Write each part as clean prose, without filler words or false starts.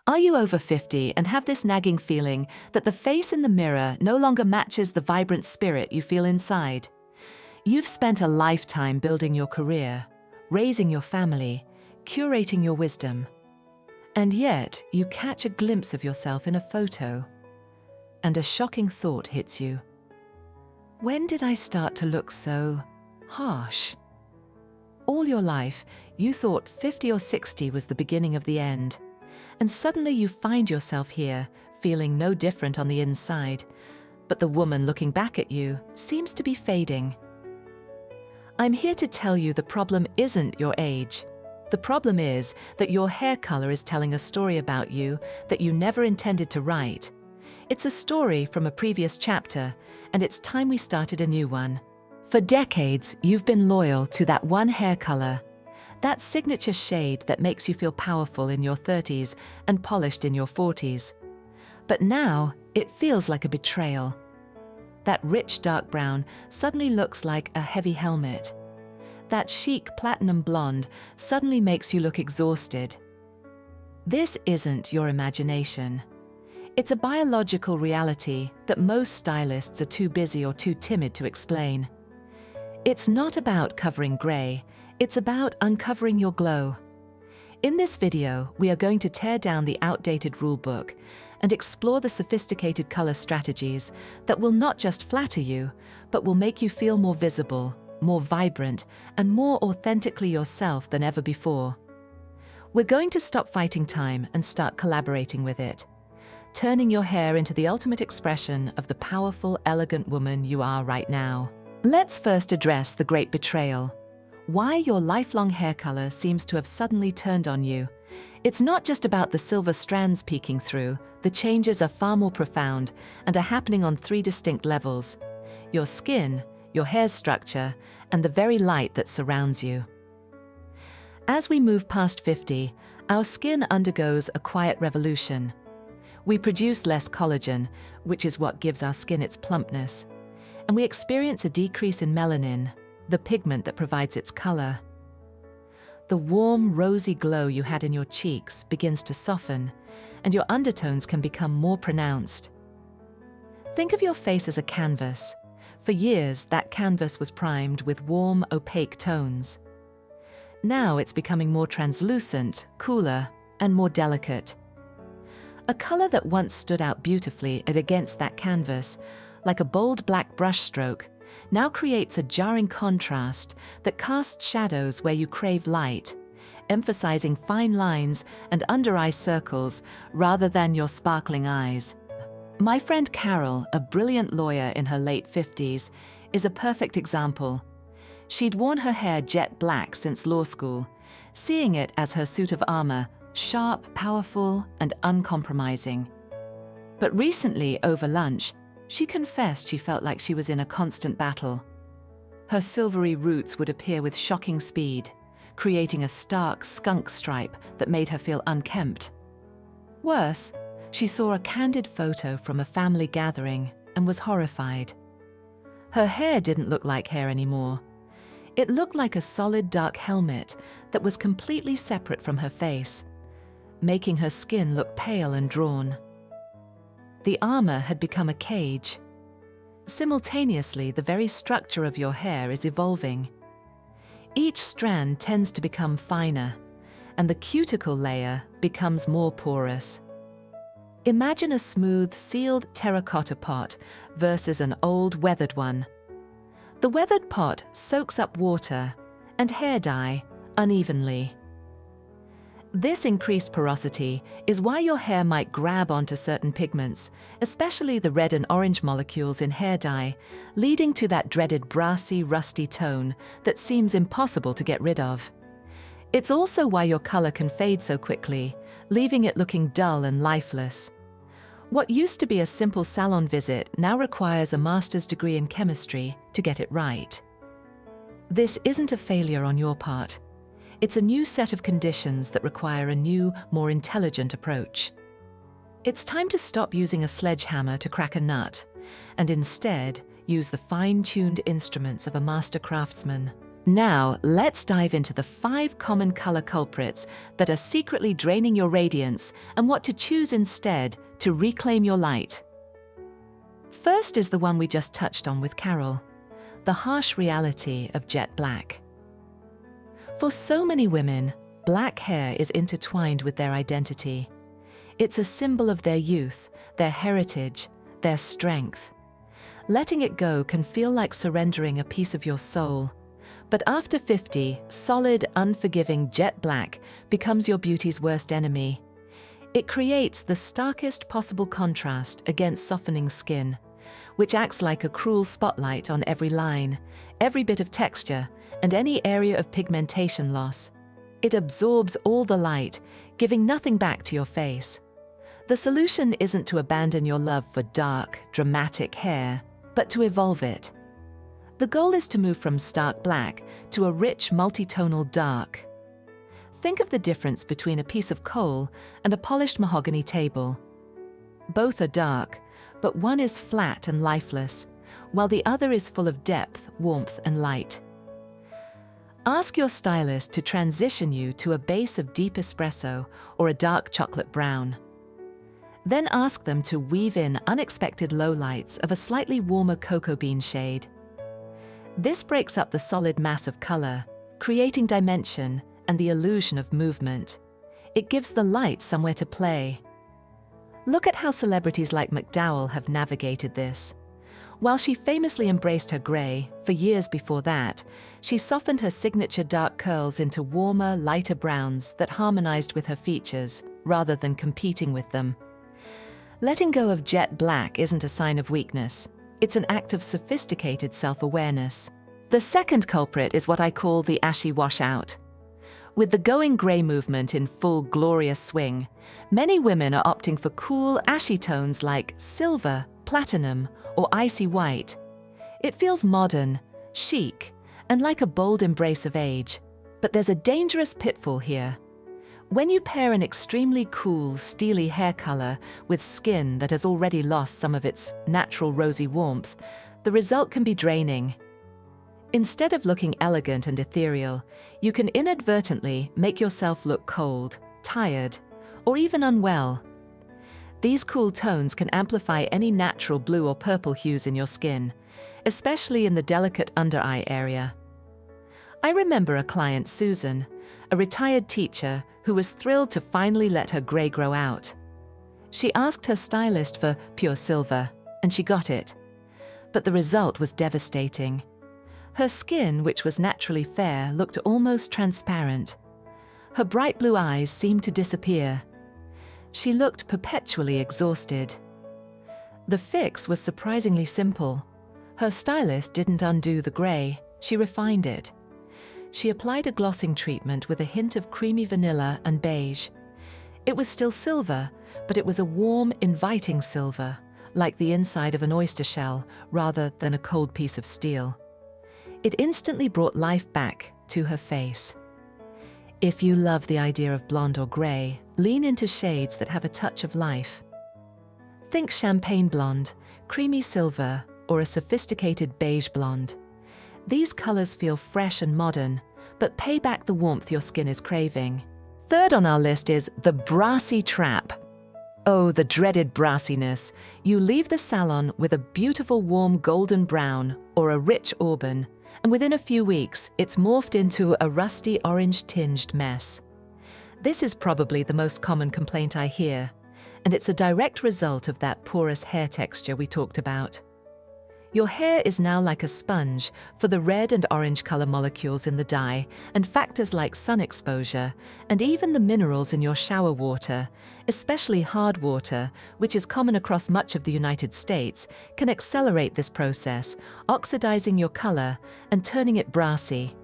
Are you over 50 and have this nagging feeling that the face in the mirror no longer matches the vibrant spirit you feel inside? You've spent a lifetime building your career, raising your family, curating your wisdom. And yet, you catch a glimpse of yourself in a photo, and a shocking thought hits you. When did I start to look so harsh? All your life, you thought 50 or 60 was the beginning of the end. And suddenly you find yourself here, feeling no different on the inside, but the woman looking back at you seems to be fading. I'm here to tell you the problem isn't your age. The problem is that your hair color is telling a story about you that you never intended to write. It's a story from a previous chapter, and it's time we started a new one. For decades, you've been loyal to that one hair color, that signature shade that makes you feel powerful in your 30s and polished in your 40s. But now, it feels like a betrayal. That rich dark brown suddenly looks like a heavy helmet. That chic platinum blonde suddenly makes you look exhausted. This isn't your imagination. It's a biological reality that most stylists are too busy or too timid to explain. It's not about covering grey. It's about uncovering your glow. In this video, we are going to tear down the outdated rulebook and explore the sophisticated color strategies that will not just flatter you, but will make you feel more visible, more vibrant, and more authentically yourself than ever before. We're going to stop fighting time and start collaborating with it, turning your hair into the ultimate expression of the powerful, elegant woman you are right now. Let's first address the great betrayal. Why your lifelong hair color seems to have suddenly turned on you. It's not just about the silver strands peeking through. The changes are far more profound and are happening on 3 distinct levels: your skin, your hair structure, and the very light that surrounds you. As we move past 50, our skin undergoes a quiet revolution. We produce less collagen, which is what gives our skin its plumpness, and we experience a decrease in melanin, the pigment that provides its color. The warm, rosy glow you had in your cheeks begins to soften, and your undertones can become more pronounced. Think of your face as a canvas. For years, that canvas was primed with warm, opaque tones. Now it's becoming more translucent, cooler, and more delicate. A color that once stood out beautifully against that canvas, like a bold black brushstroke, now creates a jarring contrast that casts shadows where you crave light, emphasizing fine lines and under-eye circles rather than your sparkling eyes. My friend Carol, a brilliant lawyer in her late 50s, is a perfect example. She'd worn her hair jet black since law school, seeing it as her suit of armor, sharp, powerful, and uncompromising. But recently, over lunch, she confessed she felt like she was in a constant battle. Her silvery roots would appear with shocking speed, creating a stark skunk stripe that made her feel unkempt. Worse, she saw a candid photo from a family gathering and was horrified. Her hair didn't look like hair anymore. It looked like a solid dark helmet that was completely separate from her face, making her skin look pale and drawn. The armor had become a cage. Simultaneously, the very structure of your hair is evolving. Each strand tends to become finer, and the cuticle layer becomes more porous. Imagine a smooth, sealed terracotta pot versus an old, weathered one. The weathered pot soaks up water and hair dye unevenly. This increased porosity is why your hair might grab onto certain pigments, especially the red and orange molecules in hair dye, leading to that dreaded brassy, rusty tone that seems impossible to get rid of. It's also why your color can fade so quickly, leaving it looking dull and lifeless. What used to be a simple salon visit now requires a master's degree in chemistry to get it right. This isn't a failure on your part. It's a new set of conditions that require a new, more intelligent approach. It's time to stop using a sledgehammer to crack a nut, and instead use the fine-tuned instruments of a master craftsman. Now, let's dive into the 5 common color culprits that are secretly draining your radiance and what to choose instead to reclaim your light. First is the one we just touched on with Carol, the harsh reality of jet black. For so many women, black hair is intertwined with their identity. It's a symbol of their youth, their heritage, their strength. Letting it go can feel like surrendering a piece of your soul. But after 50, solid, unforgiving jet black becomes your beauty's worst enemy. It creates the starkest possible contrast against softening skin, which acts like a cruel spotlight on every line, every bit of texture, and any area of pigmentation loss. It absorbs all the light, giving nothing back to your face. The solution isn't to abandon your love for dark, dramatic hair, but to evolve it. The goal is to move from stark black to a rich, multitonal dark. Think of the difference between a piece of coal and a polished mahogany table. Both are dark, but one is flat and lifeless, while the other is full of depth, warmth, and light. Ask your stylist to transition you to a base of deep espresso or a dark chocolate brown. Then ask them to weave in unexpected lowlights of a slightly warmer cocoa bean shade. This breaks up the solid mass of color, creating dimension and the illusion of movement. It gives the light somewhere to play. Look at how celebrities like McDowell have navigated this. While she famously embraced her gray, for years before that, she softened her signature dark curls into warmer, lighter browns that harmonized with her features, rather than competing with them. Letting go of jet black isn't a sign of weakness. It's an act of sophisticated self-awareness. The second culprit is what I call the ashy washout. With the going grey movement in full glorious swing, many women are opting for cool, ashy tones like silver, platinum, or icy white. It feels modern, chic, and like a bold embrace of age. But there's a dangerous pitfall here. When you pair an extremely cool, steely hair color with skin that has already lost some of its natural rosy warmth, the result can be draining. Instead of looking elegant and ethereal, you can inadvertently make yourself look cold, tired, or even unwell. These cool tones can amplify any natural blue or purple hues in your skin, especially in the delicate under-eye area. I remember a client, Susan, a retired teacher who was thrilled to finally let her grey grow out. She asked her stylist for pure silver, and she got it. But the result was devastating. Her skin, which was naturally fair, looked almost transparent. Her bright blue eyes seemed to disappear. She looked perpetually exhausted. The fix was surprisingly simple. Her stylist didn't undo the grey, she refined it. She applied a glossing treatment with a hint of creamy vanilla and beige. It was still silver, but it was a warm, inviting silver, like the inside of an oyster shell rather than a cold piece of steel. It instantly brought life back to her face. If you love the idea of blonde or grey, lean into shades that have a touch of life. Think champagne blonde, creamy silver, or a sophisticated beige blonde. These colors feel fresh and modern, but pay back the warmth your skin is craving. Third on our list is the brassy trap. Oh, the dreaded brassiness. You leave the salon with a beautiful warm golden brown or a rich auburn, and within a few weeks, it's morphed into a rusty orange-tinged mess. This is probably the most common complaint I hear, and it's a direct result of that porous hair texture we talked about. Your hair is now like a sponge for the red and orange color molecules in the dye, and factors like sun exposure, and even the minerals in your shower water, especially hard water, which is common across much of the United States, can accelerate this process, oxidizing your color and turning it brassy.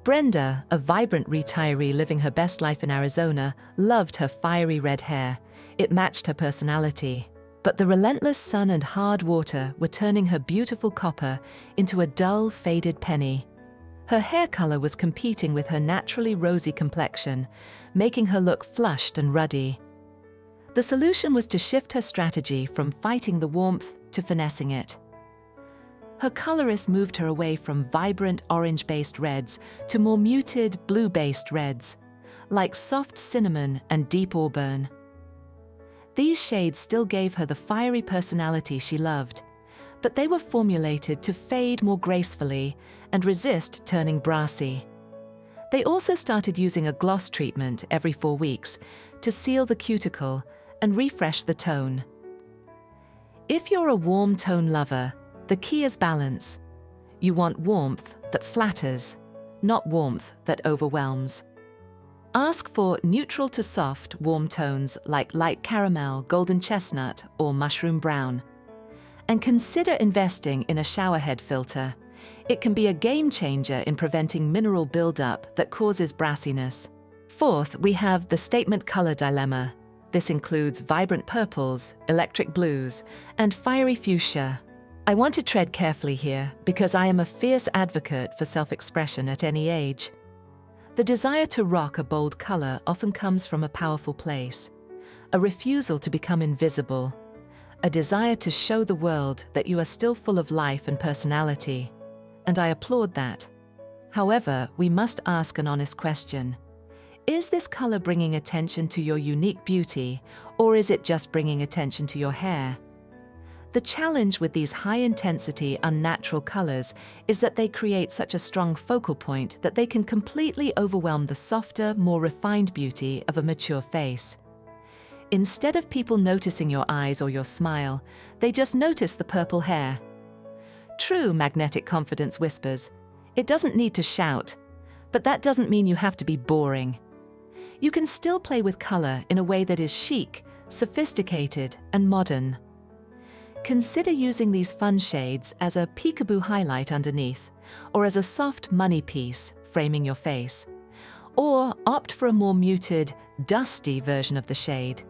Brenda, a vibrant retiree living her best life in Arizona, loved her fiery red hair. It matched her personality. But the relentless sun and hard water were turning her beautiful copper into a dull, faded penny. Her hair color was competing with her naturally rosy complexion, making her look flushed and ruddy. The solution was to shift her strategy from fighting the warmth to finessing it. Her colorist moved her away from vibrant orange-based reds to more muted blue-based reds, like soft cinnamon and deep auburn. These shades still gave her the fiery personality she loved, but they were formulated to fade more gracefully and resist turning brassy. They also started using a gloss treatment every 4 weeks to seal the cuticle and refresh the tone. If you're a warm tone lover, the key is balance. You want warmth that flatters, not warmth that overwhelms. Ask for neutral to soft, warm tones like light caramel, golden chestnut, or mushroom brown. And consider investing in a showerhead filter. It can be a game changer in preventing mineral buildup that causes brassiness. Fourth, we have the statement color dilemma. This includes vibrant purples, electric blues, and fiery fuchsia. I want to tread carefully here because I am a fierce advocate for self-expression at any age. The desire to rock a bold color often comes from a powerful place, a refusal to become invisible, a desire to show the world that you are still full of life and personality, and I applaud that. However, we must ask an honest question. Is this color bringing attention to your unique beauty, or is it just bringing attention to your hair? The challenge with these high-intensity, unnatural colors is that they create such a strong focal point that they can completely overwhelm the softer, more refined beauty of a mature face. Instead of people noticing your eyes or your smile, they just notice the purple hair. True magnetic confidence whispers, "It doesn't need to shout," but that doesn't mean you have to be boring. You can still play with color in a way that is chic, sophisticated, and modern. Consider using these fun shades as a peekaboo highlight underneath, or as a soft money piece framing your face. Or opt for a more muted, dusty version of the shade.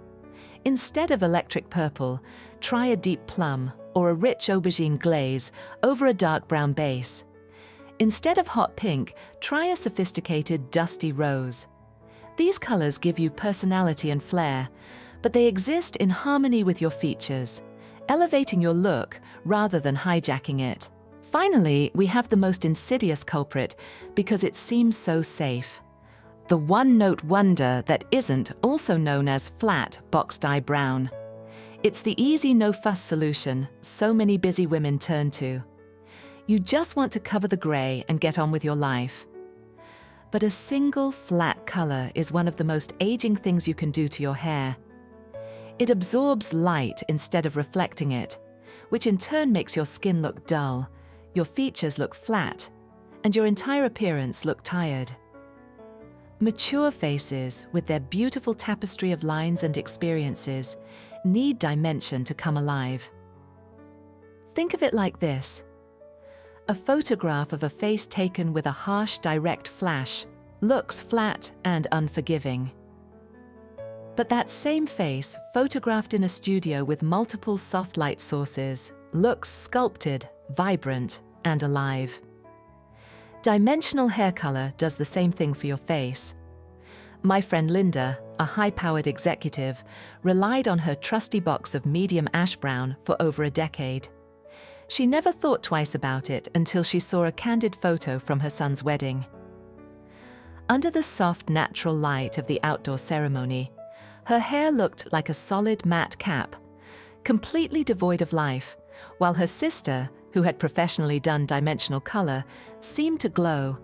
Instead of electric purple, try a deep plum or a rich aubergine glaze over a dark brown base. Instead of hot pink, try a sophisticated dusty rose. These colors give you personality and flair, but they exist in harmony with your features, elevating your look rather than hijacking it. Finally, we have the most insidious culprit because it seems so safe. The one-note wonder that isn't, also known as flat box dye brown. It's the easy no-fuss solution so many busy women turn to. You just want to cover the gray and get on with your life. But a single flat color is one of the most aging things you can do to your hair. It absorbs light instead of reflecting it, which in turn makes your skin look dull, your features look flat, and your entire appearance look tired. Mature faces, with their beautiful tapestry of lines and experiences, need dimension to come alive. Think of it like this. A photograph of a face taken with a harsh, direct flash looks flat and unforgiving. But that same face, photographed in a studio with multiple soft light sources, looks sculpted, vibrant, and alive. Dimensional hair color does the same thing for your face. My friend Linda, a high-powered executive, relied on her trusty box of medium ash brown for over a decade. She never thought twice about it until she saw a candid photo from her son's wedding. Under the soft, natural light of the outdoor ceremony, her hair looked like a solid matte cap, completely devoid of life, while her sister, who had professionally done dimensional color, seemed to glow.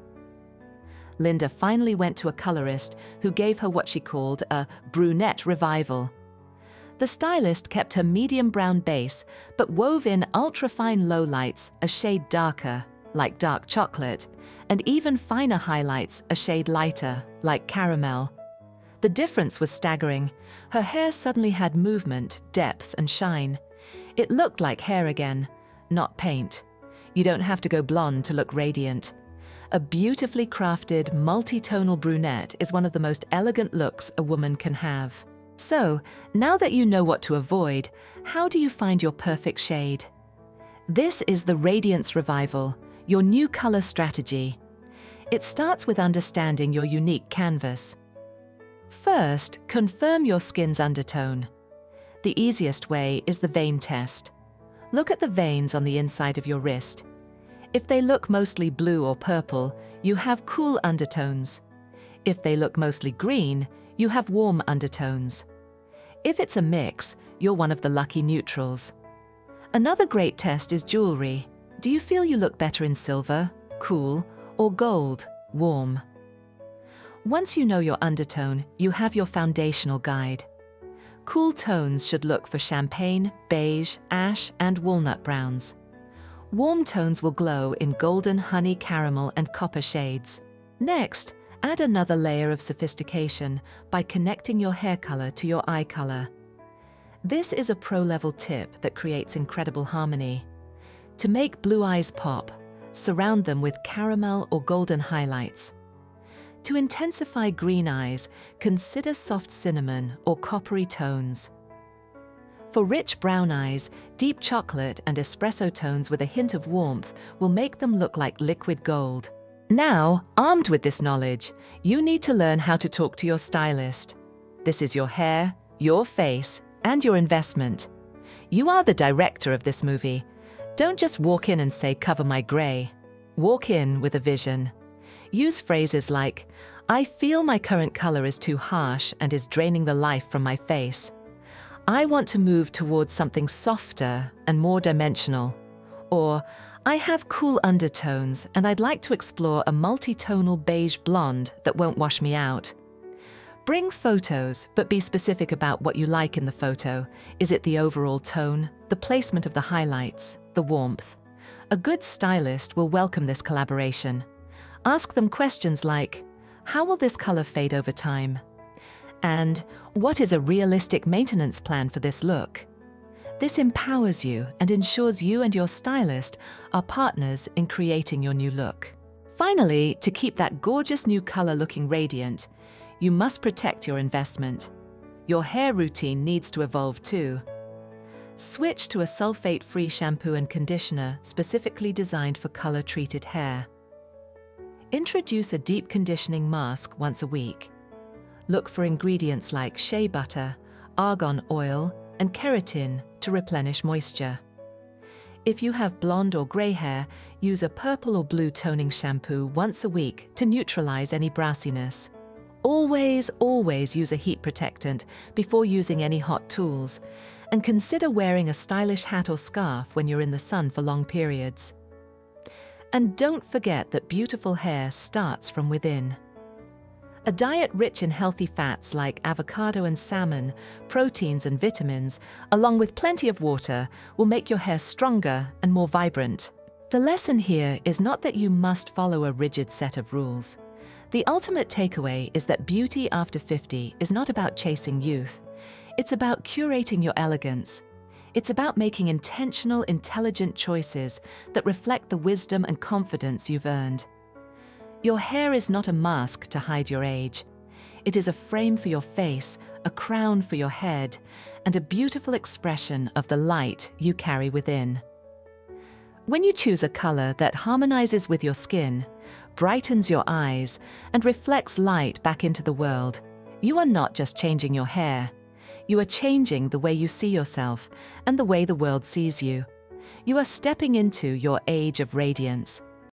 Linda finally went to a colorist who gave her what she called a brunette revival. The stylist kept her medium brown base, but wove in ultra-fine lowlights a shade darker, like dark chocolate, and even finer highlights a shade lighter, like caramel. The difference was staggering. Her hair suddenly had movement, depth, and shine. It looked like hair again, not paint. You don't have to go blonde to look radiant. A beautifully crafted, multi-tonal brunette is one of the most elegant looks a woman can have. So, now that you know what to avoid, how do you find your perfect shade? This is the Radiance Revival, your new color strategy. It starts with understanding your unique canvas. First, confirm your skin's undertone. The easiest way is the vein test. Look at the veins on the inside of your wrist. If they look mostly blue or purple, you have cool undertones. If they look mostly green, you have warm undertones. If it's a mix, you're one of the lucky neutrals. Another great test is jewelry. Do you feel you look better in silver, cool, or gold, warm? Once you know your undertone, you have your foundational guide. Cool tones should look for champagne, beige, ash, and walnut browns. Warm tones will glow in golden, honey, caramel, and copper shades. Next, add another layer of sophistication by connecting your hair color to your eye color. This is a pro-level tip that creates incredible harmony. To make blue eyes pop, surround them with caramel or golden highlights. To intensify green eyes, consider soft cinnamon or coppery tones. For rich brown eyes, deep chocolate and espresso tones with a hint of warmth will make them look like liquid gold. Now, armed with this knowledge, you need to learn how to talk to your stylist. This is your hair, your face, and your investment. You are the director of this movie. Don't just walk in and say, "Cover my gray." Walk in with a vision. Use phrases like, "I feel my current color is too harsh and is draining the life from my face. I want to move towards something softer and more dimensional." Or, "I have cool undertones and I'd like to explore a multi-tonal beige blonde that won't wash me out." Bring photos, but be specific about what you like in the photo. Is it the overall tone, the placement of the highlights, the warmth? A good stylist will welcome this collaboration. Ask them questions like, "How will this color fade over time?" And, "What is a realistic maintenance plan for this look?" This empowers you and ensures you and your stylist are partners in creating your new look. Finally, to keep that gorgeous new color looking radiant, you must protect your investment. Your hair routine needs to evolve too. Switch to a sulfate-free shampoo and conditioner specifically designed for color-treated hair. Introduce a deep conditioning mask once a week. Look for ingredients like shea butter, argan oil, and keratin to replenish moisture. If you have blonde or gray hair, use a purple or blue toning shampoo once a week to neutralize any brassiness. Always use a heat protectant before using any hot tools, and consider wearing a stylish hat or scarf when you're in the sun for long periods. And don't forget that beautiful hair starts from within. A diet rich in healthy fats like avocado and salmon, proteins and vitamins, along with plenty of water, will make your hair stronger and more vibrant. The lesson here is not that you must follow a rigid set of rules. The ultimate takeaway is that beauty after 50 is not about chasing youth. It's about curating your elegance. It's about making intentional, intelligent choices that reflect the wisdom and confidence you've earned. Your hair is not a mask to hide your age. It is a frame for your face, a crown for your head, and a beautiful expression of the light you carry within. When you choose a color that harmonizes with your skin, brightens your eyes, and reflects light back into the world, you are not just changing your hair. You are changing the way you see yourself and the way the world sees you. You are stepping into your age of radiance.